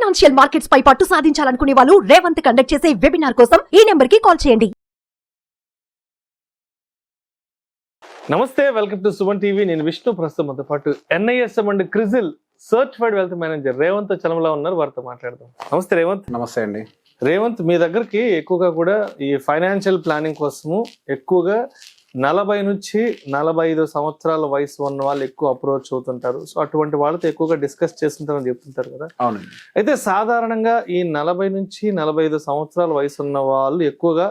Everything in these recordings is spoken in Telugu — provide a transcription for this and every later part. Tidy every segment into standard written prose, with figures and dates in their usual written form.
ఫైనాన్షియల్ మార్కెట్స్ పై పట్టు సాధించాలనుకునే వాళ్ళు రేవంత్ కండక్ట్ చేసే వెబినార్ కోసం ఈ నెంబర్ కి కాల్ చేయండి. నమస్తే, వెల్కమ్ టు సుమన్ టీవీ. నేను విష్ణు. ప్రస్తుతం మనతో పాటు NISM and CRISIL certified wealth manager Revanth Chalamala ఉన్నారు. వారితో మాట్లాడదాం. నమస్తే రేవంత్. నమస్తే అండి. రేవంత్, మీ దగ్గరికి ఎక్కువగా కూడా ఈ ఫైనాన్షియల్ ప్లానింగ్ కోసము ఎక్కువగా 40 నుంచి 45 సంవత్సరాల వయసు ఉన్న వాళ్ళు ఎక్కువ అప్రోచ్ అవుతుంటారు. సో అటువంటి వాళ్ళతో ఎక్కువగా డిస్కస్ చేస్తుంటారని చెప్తుంటారు కదా. అవునండి. అయితే సాధారణంగా ఈ 40 నుంచి 45 సంవత్సరాల వయసు ఉన్న వాళ్ళు ఎక్కువగా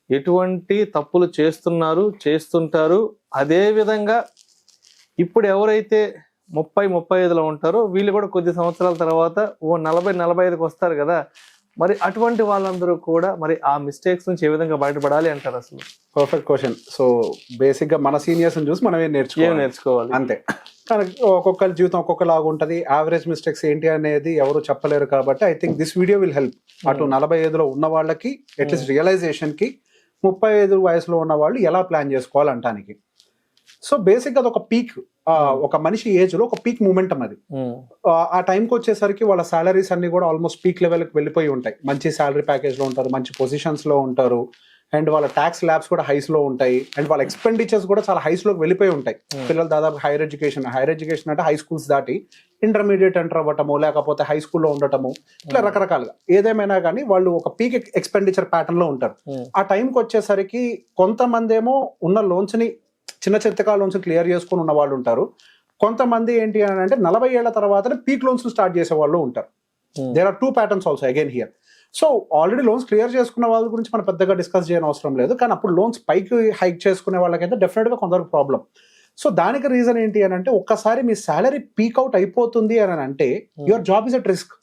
ఎటువంటి తప్పులు చేస్తుంటారు. అదే విధంగా ఇప్పుడు ఎవరైతే 30-35లో ఉంటారో వీళ్ళు కూడా కొద్ది సంవత్సరాల తర్వాత 40-45కి వస్తారు కదా. మరి అటువంటి వాళ్ళందరూ కూడా మరి ఆ మిస్టేక్స్ నుంచి ఏ విధంగా బయటపడాలి అంటారు? అసలు పర్ఫెక్ట్ క్వశ్చన్. సో బేసిక్ గా మన సీనియర్స్ చూసి మనం ఏం నేర్చుకోవాలి అంతే. కానీ ఒక్కొక్కరి జీవితం ఒక్కొక్కలాగా ఉంటది. యావరేజ్ మిస్టేక్స్ ఏంటి అనేది ఎవరు చెప్పలేరు. కాబట్టి I think this video will help అటు 45లో ఉన్న వాళ్ళకి అట్లీస్ట్ రియలైజేషన్ కి, 35 వయసులో ఉన్న వాళ్ళు ఎలా ప్లాన్ చేసుకోవాలి అంటానికి. సో బేసిక్ గా ఒక పీక్, ఒక మనిషి ఏజ్ లో ఒక పీక్ మూమెంటం అది. ఆ టైంకి వచ్చేసరికి వాళ్ళ సాలరీస్ అన్ని కూడా ఆల్మోస్ట్ పీక్ లెవెల్కి వెళ్ళిపోయి ఉంటాయి. మంచి సాలరీ ప్యాకేజ్ లో ఉంటారు, మంచి పొజిషన్స్ లో ఉంటారు, అండ్ వాళ్ళ ట్యాక్స్ ల్యాబ్స్ కూడా హైస్ లో ఉంటాయి, అండ్ వాళ్ళ ఎక్స్పెండిచర్స్ కూడా చాలా హైస్ లోకి వెళ్ళిపోయి ఉంటాయి. పిల్లలు దాదాపు హైయర్ ఎడ్యుకేషన్ అంటే హై స్కూల్స్ దాటి ఇంటర్మీడియట్ ఎంటర్ అవ్వటము, లేకపోతే హై స్కూల్లో ఉండటము, ఇట్లా రకరకాలుగా ఏదేమైనా కానీ వాళ్ళు ఒక పీక్ ఎక్స్పెండిచర్ ప్యాటర్న్ లో ఉంటారు. ఆ టైంకి వచ్చేసరికి కొంతమంది ఏమో ఉన్న లోన్స్ ని చిన్న చిత్తగా లోన్స్ క్లియర్ చేసుకుని ఉన్న వాళ్ళు ఉంటారు. కొంతమంది ఏంటి అని అంటే 40 ఏళ్ల తర్వాత పీక్ లోన్స్ స్టార్ట్ చేసే వాళ్ళు ఉంటారు. There are 2 patterns also again here. So already loans clear చేసుకున్న వాళ్ళ గురించి మనం పెద్దగా డిస్కస్ చేయని అవసరం లేదు. కానీ అప్పుడు లోన్స్ పైకి హైక్ చేసుకునే వాళ్ళకైతే డెఫినెట్ గా కొందరికి ప్రాబ్లం. సో దానికి రీజన్ ఏంటి అని అంటే, ఒక్కసారి మీ సాలరీ పీక్ అవుట్ అయిపోతుంది అని అంటే your job is at risk.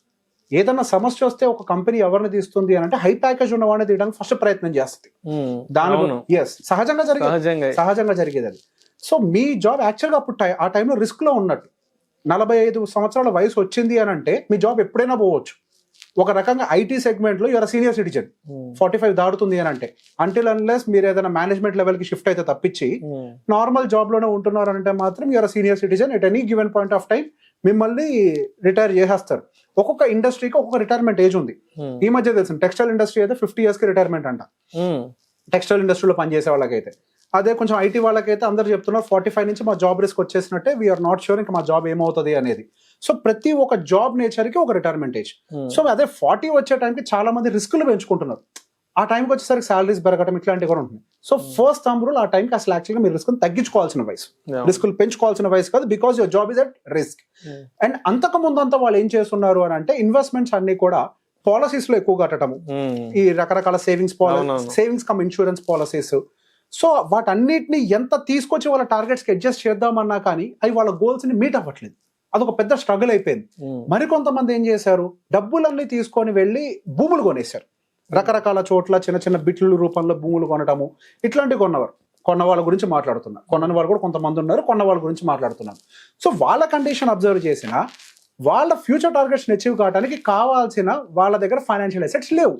ఏదన్నా సమస్య వస్తే ఒక కంపెనీ ఎవరిని తీస్తుంది అని అంటే హై ప్యాకేజ్ ఉన్న వాడిని తీయడానికి ఫస్ట్ ప్రయత్నం చేస్తుంది. దాని సహజంగా జరిగేది అది. సో మీ జాబ్ యాక్చువల్గా అప్పుడు ఆ టైంలో రిస్క్ లో ఉన్నట్టు. 45 సంవత్సరాల వయసు వచ్చింది అని అంటే మీ జాబ్ ఎప్పుడైనా పోవచ్చు. ఒక రకంగా ఐటీ సెగ్మెంట్ లో యువర్ సీనియర్ సిటిజన్. 45 దాడుతుంది అని అంటే అంటిల్ అన్లెస్ మీరు ఏదైనా మేనేజ్మెంట్ లెవెల్ కి షిఫ్ట్ అయితే తప్పించి నార్మల్ జాబ్ లోనే ఉంటున్నారు అంటే మాత్రం your senior citizen. At any given point of time మిమ్మల్ని రిటైర్ చేసేస్తారు. ఒక్కొక్క ఇండస్ట్రీకి ఒక్కొక్క రిటైర్మెంట్ ఏజ్ ఉంది. ఈ మధ్య తెలుసు టెక్స్టైల్ ఇండస్ట్రీ అయితే 50 years కి రిటైర్మెంట్ అంట, టెక్స్టైల్ ఇండస్ట్రీలో పనిచేసే వాళ్ళకైతే. అదే కొంచెం ఐటీ వాళ్ళకైతే అందరు చెప్తున్నారు 45 నుంచి మా జాబ్ రిస్క్ వచ్చేసినట్టే, వీఆర్ నాట్ షూర్ ఇంకా మా జాబ్ ఏమవుతుంది అనేది. సో ప్రతి ఒక్క జాబ్ నేచర్ కి ఒక రిటైర్మెంట్ ఏజ్. సో అదే 40 వచ్చే టైంకి చాలా మంది రిస్కులు పెంచుకుంటున్నారు. ఆ టైంకి వచ్చేసరికి సాలరీస్ పెరగడం ఇట్లాంటివి కూడా ఉంటుంది. సో ఫస్ట్ థంబ్ రూల్ ఆ టైంకి అసలు యాక్చువల్గా మీరు రిస్క్ తగ్గించుకోవాల్సిన వయసు, రిస్కులు పెంచుకోవాల్సిన వయసు కాదు. Because your job is at risk. And అంతకు ముందంతా వాళ్ళు ఏం చేస్తున్నారు అని అంటే ఇన్వెస్ట్మెంట్స్ అన్ని కూడా పాలసీస్ లో ఎక్కువ కట్టడము, ఈ రకరకాల savings cum insurance policies. So వాటన్నిటిని ఎంత తీసుకొచ్చి వాళ్ళ టార్గెట్స్ కి అడ్జస్ట్ చేద్దామన్నా కానీ అవి వాళ్ళ గోల్స్ ని మీట్ అవ్వట్లేదు. అదొక పెద్ద స్ట్రగుల్ అయిపోయింది. మరికొంతమంది ఏం చేశారు, డబ్బులన్నీ తీసుకొని వెళ్ళి భూములు కొనేశారు. రకరకాల చోట్ల చిన్న చిన్న బిట్ల రూపంలో భూములు కొనటము, ఇట్లాంటివి కొన్న వాళ్ళ గురించి మాట్లాడుతున్నారు. కొనని వాళ్ళు కూడా కొంతమంది ఉన్నారు, కొన్న వాళ్ళ గురించి మాట్లాడుతున్నారు. సో వాళ్ళ కండిషన్ అబ్జర్వ్ చేసిన వాళ్ళ ఫ్యూచర్ టార్గెట్స్ అచీవ్ కావడానికి కావాల్సిన వాళ్ళ దగ్గర ఫైనాన్షియల్ అసెట్స్ లేవు.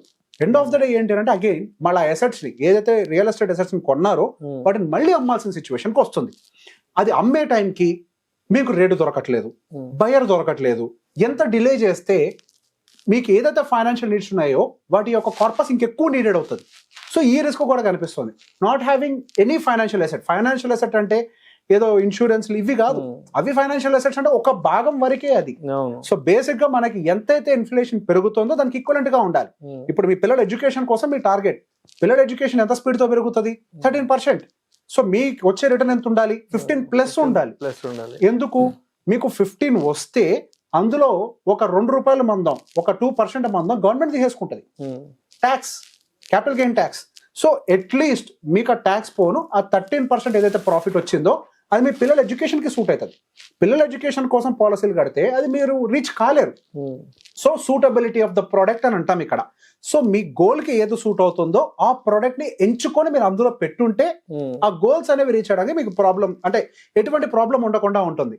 ఎండ్ ఆఫ్ ద డే ఏంటి అంటే అగైన్ మళ్ళీ అసెట్స్ ని ఏదైతే రియల్ ఎస్టేట్ అసెట్స్ ని కొన్నారో వాటిని మళ్ళీ అమ్మాల్సిన సిచ్యువేషన్కి వస్తుంది. అది అమ్మే టైంకి మీకు రేటు దొరకట్లేదు, బయర్ దొరకట్లేదు. ఎంత డిలే చేస్తే మీకు ఏదైతే ఫైనాన్షియల్ నీడ్స్ ఉన్నాయో వాటి యొక్క కార్పస్ ఇంకెక్కువ నీడెడ్ అవుతుంది. సో ఈ రిస్క్ కూడా కనిపిస్తుంది. Not having any financial asset అంటే ఏదో ఇన్సూరెన్స్ ఇవి కాదు, అవి ఫైనాన్షియల్ అసెట్స్ అంటే ఒక భాగం వరకే అది. సో బేసిక్ గా మనకి ఎంతైతే ఇన్ఫ్లేషన్ పెరుగుతుందో దానికి ఈక్వలెంట్ గా ఉండాలి. ఇప్పుడు మీ పిల్లల ఎడ్యుకేషన్ కోసం మీ టార్గెట్, పిల్లల ఎడ్యుకేషన్ ఎంత స్పీడ్ తో పెరుగుతుంది? 13%. సో మీకు వచ్చే రిటర్న్ ఎంత ఉండాలి? 15+ ఉండాలి. ఎందుకు? మీకు 15 వస్తే అందులో ఒక ₹2 మందం, ఒక 2% మందం గవర్నమెంట్ తీసేసుకుంటది tax, capital gain tax. So at least మీకు ఆ ట్యాక్స్ పోను ఆ 13% ఏదైతే ప్రాఫిట్ వచ్చిందో అది మీ పిల్లల ఎడ్యుకేషన్ కి సూట్ అవుతుంది. పిల్లల ఎడ్యుకేషన్ కోసం పాలసీలు కడితే అది మీరు రీచ్ కాలేరు. So suitability of the product అని అంటాం ఇక్కడ. సో మీ గోల్ కి ఏది సూట్ అవుతుందో ఆ ప్రోడక్ట్ ని ఎంచుకొని మీరు అందులో పెట్టుంటే ఆ గోల్స్ అనేవి రీచ్ అవడానికి మీకు ప్రాబ్లం అంటే ఎటువంటి ప్రాబ్లం ఉండకుండా ఉంటుంది.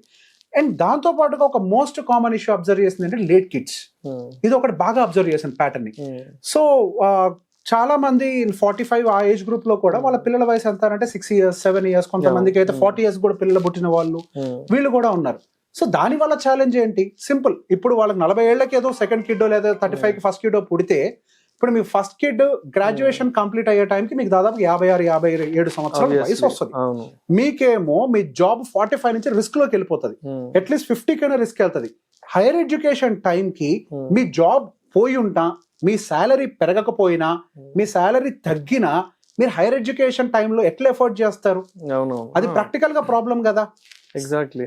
అండ్ దాంతో పాటుగా ఒక మోస్ట్ కామన్ ఇష్యూ అబ్జర్వ్ చేసింది అంటే లేట్ కిడ్స్. ఇది ఒకటి బాగా అబ్జర్వ్ చేసిన ప్యాటర్న్ ని. సో చాలా మంది 45 ఆ ఏజ్ గ్రూప్ లో కూడా వాళ్ళ పిల్లల వయసు ఎంత అంటే 6 years 7 years, కొంతమందికి అయితే 40 years కూడా పిల్లలు పుట్టిన వాళ్ళు వీళ్ళు కూడా ఉన్నారు. సో దాని వల్ల ఛాలెంజ్ ఏంటి? సింపుల్. ఇప్పుడు వాళ్ళకి 40 ఏళ్ళకి ఏదో సెకండ్ కిడ్డో లేదా 35కి ఫస్ట్ కిడ్డో పుడితే, ఇప్పుడు మీ ఫస్ట్ కిడ్ గ్రాడ్యుయేషన్ కంప్లీట్ అయ్యే టైంకి మీకు దాదాపు 56-57 సంవత్సరాల వయసు వస్తుంది. మీకేమో మీ జాబ్ 45 నుంచి రిస్క్ లోకి వెళ్ళిపోతుంది. అట్లీస్ట్ 50 కైనా రిస్క్ వెళ్తుంది. హైయర్ ఎడ్యుకేషన్ టైంకి మీ జాబ్ పోయి ఉంటా, మీ శాలరీ పెరగకపోయినా, మీ శాలరీ తగ్గినా మీరు హైయర్ ఎడ్యుకేషన్ టైంలో ఎట్లా ఎఫోర్డ్ చేస్తారు? అది ప్రాక్టికల్ గా ప్రాబ్లం కదా. ఎగ్జాక్ట్లీ.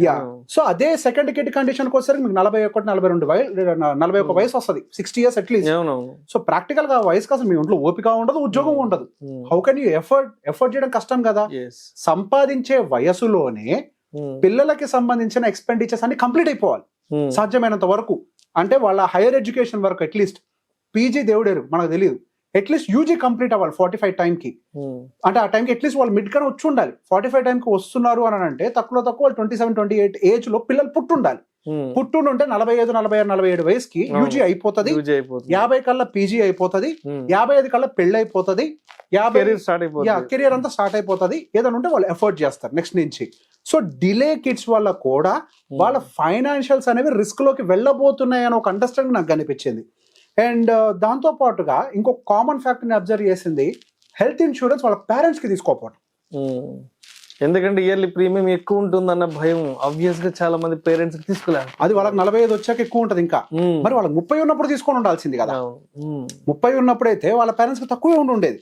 సో అదే సెకండ్ కిడ్ కండిషన్ వచ్చేసరికి మీకు 41 వయసు వస్తుంది, 60 years అట్లీస్ట్. సో ప్రాక్టికల్ గా వయసుకి అసలు మీ ఒంట్లో ఓపిక ఉండదు, ఉద్యోగం ఉండదు. హౌ కెన్ యూ ఎఫర్ట్ చేయడం కష్టం కదా. సంపాదించే వయసులోనే పిల్లలకి సంబంధించిన ఎక్స్పెండిచర్స్ అన్ని కంప్లీట్ అయిపోవాలి సాధ్యమైనంత వరకు. అంటే వాళ్ళ హైయర్ ఎడ్యుకేషన్ వరకు అట్లీస్ట్ పీజీ దేవుడేరు మనకు తెలియదు, అట్లీస్ట్ యూజీ కంప్లీట్ అవ్వాలి 45 టైంకి. అంటే ఆ టైంకి అట్లీస్ట్ వాళ్ళు మిడ్ కన్నా వచ్చి ఉండాలి. 45 టైంకి వస్తున్నారు అని అంటే తక్కువ వాళ్ళు 27-28 ఏజ్ లో పిల్లలు పుట్టుండాలి. పుట్టుండుంటే 45, 46, 47 వయసుకి యూజీ అయిపోతుంది, 50 కల్లా పీజీ అయిపోతుంది, 55 కల్లా పెళ్లి అయిపోతుంది, 50 కెరియర్ అంతా స్టార్ట్ అయిపోతుంది. ఏదైనా ఉంటే వాళ్ళు ఎఫర్ట్ చేస్తారు నెక్స్ట్ నుంచి. సో డిలే కిడ్స్ వల్ల కూడా వాళ్ళ ఫైనాన్షియల్స్ అనేవి రిస్క్ లోకి వెళ్ళబోతున్నాయి అని ఒక అండర్స్టాండింగ్ నాకు కనిపించింది. అండ్ దాంతో పాటుగా ఇంకొక కామన్ ఫ్యాక్టర్ని అబ్జర్వ్ చేసింది, హెల్త్ ఇన్సూరెన్స్ వాళ్ళ పేరెంట్స్ కి తీసుకోకపోవడం. ఎందుకంటే ఇయర్లీ ప్రీమియం ఎక్కువ ఉంటుందన్న భయం ఆబ్వియస్ గా చాలా మంది పేరెంట్స్ తీసుకోలేరు. అది వాళ్ళకి 45 వచ్చాక ఎక్కువ ఉంటది. ఇంకా మరి వాళ్ళకి 30 ఉన్నప్పుడు తీసుకొని ఉండాల్సింది కదా. 30 ఉన్నప్పుడైతే వాళ్ళ పేరెంట్స్ కి తక్కువే ఉండేది.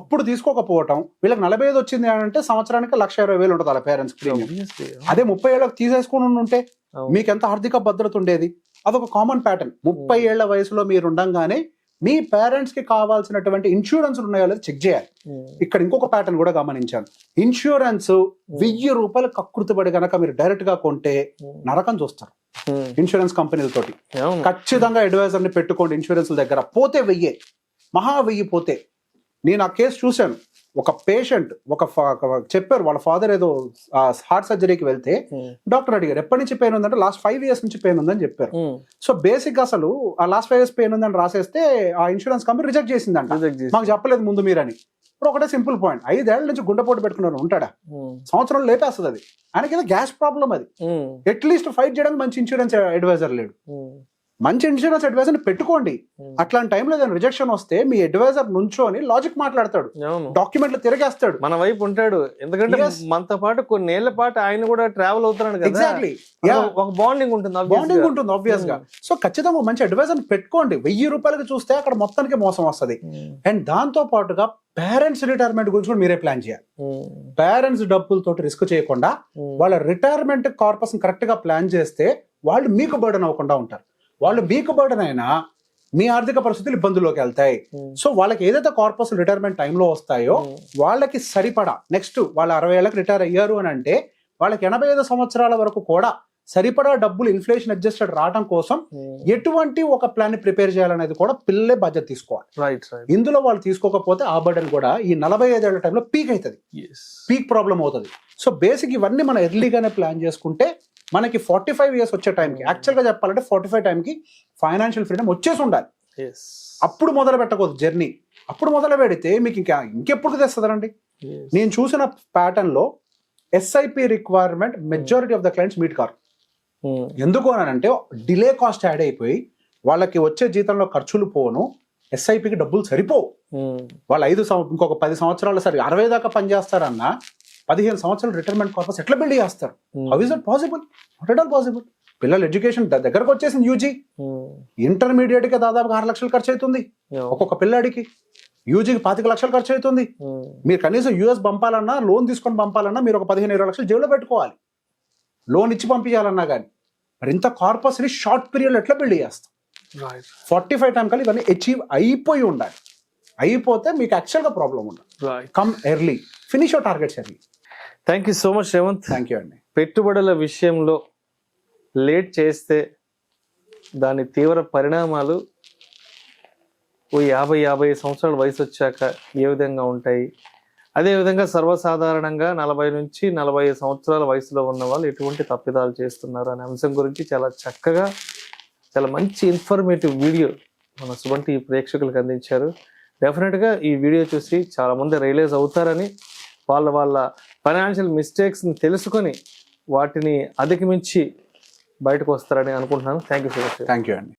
అప్పుడు తీసుకోకపోవటం, వీళ్ళకి 45 వచ్చింది అంటే సంవత్సరానికి 1,20,000 ఉంటుంది వాళ్ళ పేరెంట్స్ ప్రీమియం. అదే 30 ఏళ్ళకి తీసేసుకుని ఉంటే మీకు ఎంత ఆర్థిక భద్రత ఉండేది. అదొక కామన్ ప్యాటర్న్. 30 ఏళ్ల వయసులో మీరు ఉండంగానే మీ పేరెంట్స్ కి కావాల్సినటువంటి ఇన్సూరెన్స్ ఉన్నాయో లేదో చెక్ చేయాలి. ఇక్కడ ఇంకొక ప్యాటర్న్ కూడా గమనించాను. ఇన్సూరెన్స్ 1000 రూపాయలు కక్కుర్తిపడి కనుక మీరు డైరెక్ట్ గా కొంటే నరకం చూస్తారు ఇన్సూరెన్స్ కంపెనీలతోటి. ఖచ్చితంగా అడ్వైజర్ ని పెట్టుకోండి ఇన్సూరెన్స్ దగ్గర. పోతే 1000, మహా 1000 పోతే. నేను ఆ కేసు చూశాను. ఒక పేషెంట్ చెప్పారు వాళ్ళ ఫాదర్ ఏదో హార్ట్ సర్జరీకి వెళ్తే డాక్టర్ అడిగారు ఎప్పటి నుంచి పెయిన్ ఉందంటే లాస్ట్ 5 years నుంచి పెయిన్ ఉందని చెప్పారు. సో బేసిక్ అసలు ఆ లాస్ట్ 5 years పెయిన్ ఉందని రాసేస్తే ఆ ఇన్సూరెన్స్ కంపెనీ రిజెక్ట్ చేసిందంట. మాకు చెప్పలేదు ముందు మీరని. ఇప్పుడు ఒకటే సింపుల్ పాయింట్, 5 ఏళ్ల నుంచి గుండెపోటు పెట్టుకున్నారు ఉంటాడా? సంవత్సరం లేపేస్తుంది అది. ఆయనకి ఏదో గ్యాస్ ప్రాబ్లం అది. అట్లీస్ట్ ఫైట్ చేయడానికి మంచి ఇన్సూరెన్స్ అడ్వైజర్ లేడు. మంచి ఇన్సూరెన్స్ అడ్వైజర్ పెట్టుకోండి. అట్లాంటి టైంలో ఏదైనా రిజెక్షన్ వస్తే మీ అడ్వైజర్ నుంచోని లాజిక్ మాట్లాడతాడు, డాక్యుమెంట్లు తిరగేస్తాడు, మన వైపు ఉంటాడు. ఎందుకంటే మనతో పాటు కొన్నేళ్ల పాటు ఆయన కూడా ట్రావెల్ అవుతున్నాడు కదా. ఎగ్జాక్ట్లీ. ఒక బాండింగ్ ఉంటుంది ఆబ్వియస్ గా. సో ఖచ్చితంగా మంచి అడ్వైజర్ పెట్టుకోండి. 1000 రూపాయలకి చూస్తే అక్కడ మొత్తానికి మోసం వస్తుంది. అండ్ దాంతో పాటుగా పేరెంట్స్ రిటైర్మెంట్ గురించి కూడా మీరే ప్లాన్ చేయాలి. పేరెంట్స్ డబ్బులతో రిస్క్ చేయకుండా వాళ్ళ రిటైర్మెంట్ కార్పస్ కరెక్ట్ గా ప్లాన్ చేస్తే వాళ్ళు మీకు బర్డెన్ అవ్వకుండా ఉంటారు. వాళ్ళు మీకు బర్డెన్ అయినా మీ ఆర్థిక పరిస్థితులు ఇబ్బందుల్లోకి వెళ్తాయి. సో వాళ్ళకి ఏదైతే కార్పస్ రిటైర్మెంట్ టైంలో వస్తాయో వాళ్ళకి సరిపడా నెక్స్ట్ వాళ్ళ 60 ఏళ్ళకి రిటైర్ అయ్యారు అని అంటే వాళ్ళకి 85 సంవత్సరాల వరకు కూడా సరిపడా డబ్బులు ఇన్ఫ్లేషన్ అడ్జస్టెడ్ రావడం కోసం ఎటువంటి ఒక ప్లాన్ ని ప్రిపేర్ చేయాలనేది కూడా పిల్లలే బాధ్యత తీసుకోవాలి. ఇందులో వాళ్ళు తీసుకోకపోతే ఆ బర్డెన్ కూడా ఈ 45 ఏళ్ల టైంలో పీక్ అవుతుంది, పీక్ ప్రాబ్లం అవుతుంది. సో బేసిక్ ఇవన్నీ మనం ఎర్లీగానే ప్లాన్ చేసుకుంటే మనకి 45 years వచ్చే టైంకి, యాక్చువల్గా చెప్పాలంటే 45 టైంకి ఫైనాన్షియల్ ఫ్రీడమ్ వచ్చేసి ఉండాలి. అప్పుడు మొదలు పెట్టకూడదు జర్నీ. అప్పుడు మొదలు పెడితే మీకు ఇంకెప్పుడు తెస్తుందండి. నేను చూసిన ప్యాటర్న్ లో SIP requirement majority of the clients meet car. ఎందుకు అని అంటే డిలే కాస్ట్ యాడ్ అయిపోయి వాళ్ళకి వచ్చే జీతంలో ఖర్చులు పోను, ఎస్ఐపికి డబ్బులు సరిపోవు. వాళ్ళు ఇంకొక 10 సంవత్సరాలు సరే 60 దాకా పనిచేస్తారన్నా 15 సంవత్సరాలు రిటైర్మెంట్ కార్పస్ ఎట్లా బిల్డ్ చేస్తారు? How is it possible? Not at all possible. పిల్లల ఎడ్యుకేషన్ దగ్గరకు వచ్చేసింది. యూజీ ఇంటర్మీడియట్ కి దాదాపు 6 లక్షలు ఖర్చు అవుతుంది ఒక్కొక్క పిల్లాడికి. యూజీకి 25 లక్షలు ఖర్చు అవుతుంది. మీరు కనీసం యూఎస్ పంపాలన్నా, లోన్ తీసుకొని పంపాలన్నా మీరు ఒక 15-20 లక్షలు జేబులో పెట్టుకోవాలి, లోన్ ఇచ్చి పంపించాలన్నా. కానీ మరి ఇంత కార్పస్ ని షార్ట్ పీరియడ్ ఎట్లా బిల్డ్ చేస్తాం? 45 టైం కల్లా ఇవన్నీ అచీవ్ అయిపోయి ఉండాలి. అయిపోతే మీకు యాక్చువల్గా ప్రాబ్లం ఉండదు. Come early, finish your targets early. Thank you so much Revanth. Thank you అండి. పెట్టుబడుల విషయంలో లేట్ చేస్తే దాని తీవ్ర పరిణామాలు 50 సంవత్సరాల వయసు వచ్చాక ఏ విధంగా ఉంటాయి, అదేవిధంగా సర్వసాధారణంగా 40 నుంచి 45 సంవత్సరాల వయసులో ఉన్న వాళ్ళు ఎటువంటి తప్పిదాలు చేస్తున్నారు అనే అంశం గురించి చాలా చక్కగా, చాలా మంచి ఇన్ఫర్మేటివ్ వీడియో మన సుమన్ టీవీ ప్రేక్షకులకు అందించారు. డెఫినెట్గా ఈ వీడియో చూసి చాలామంది రియలైజ్ అవుతారని, వాళ్ళ ఫైనాన్షియల్ మిస్టేక్స్ని తెలుసుకొని వాటిని అధిగమించి బయటకు వస్తారని అనుకుంటున్నాను. Thank you so much. Thank you అండి.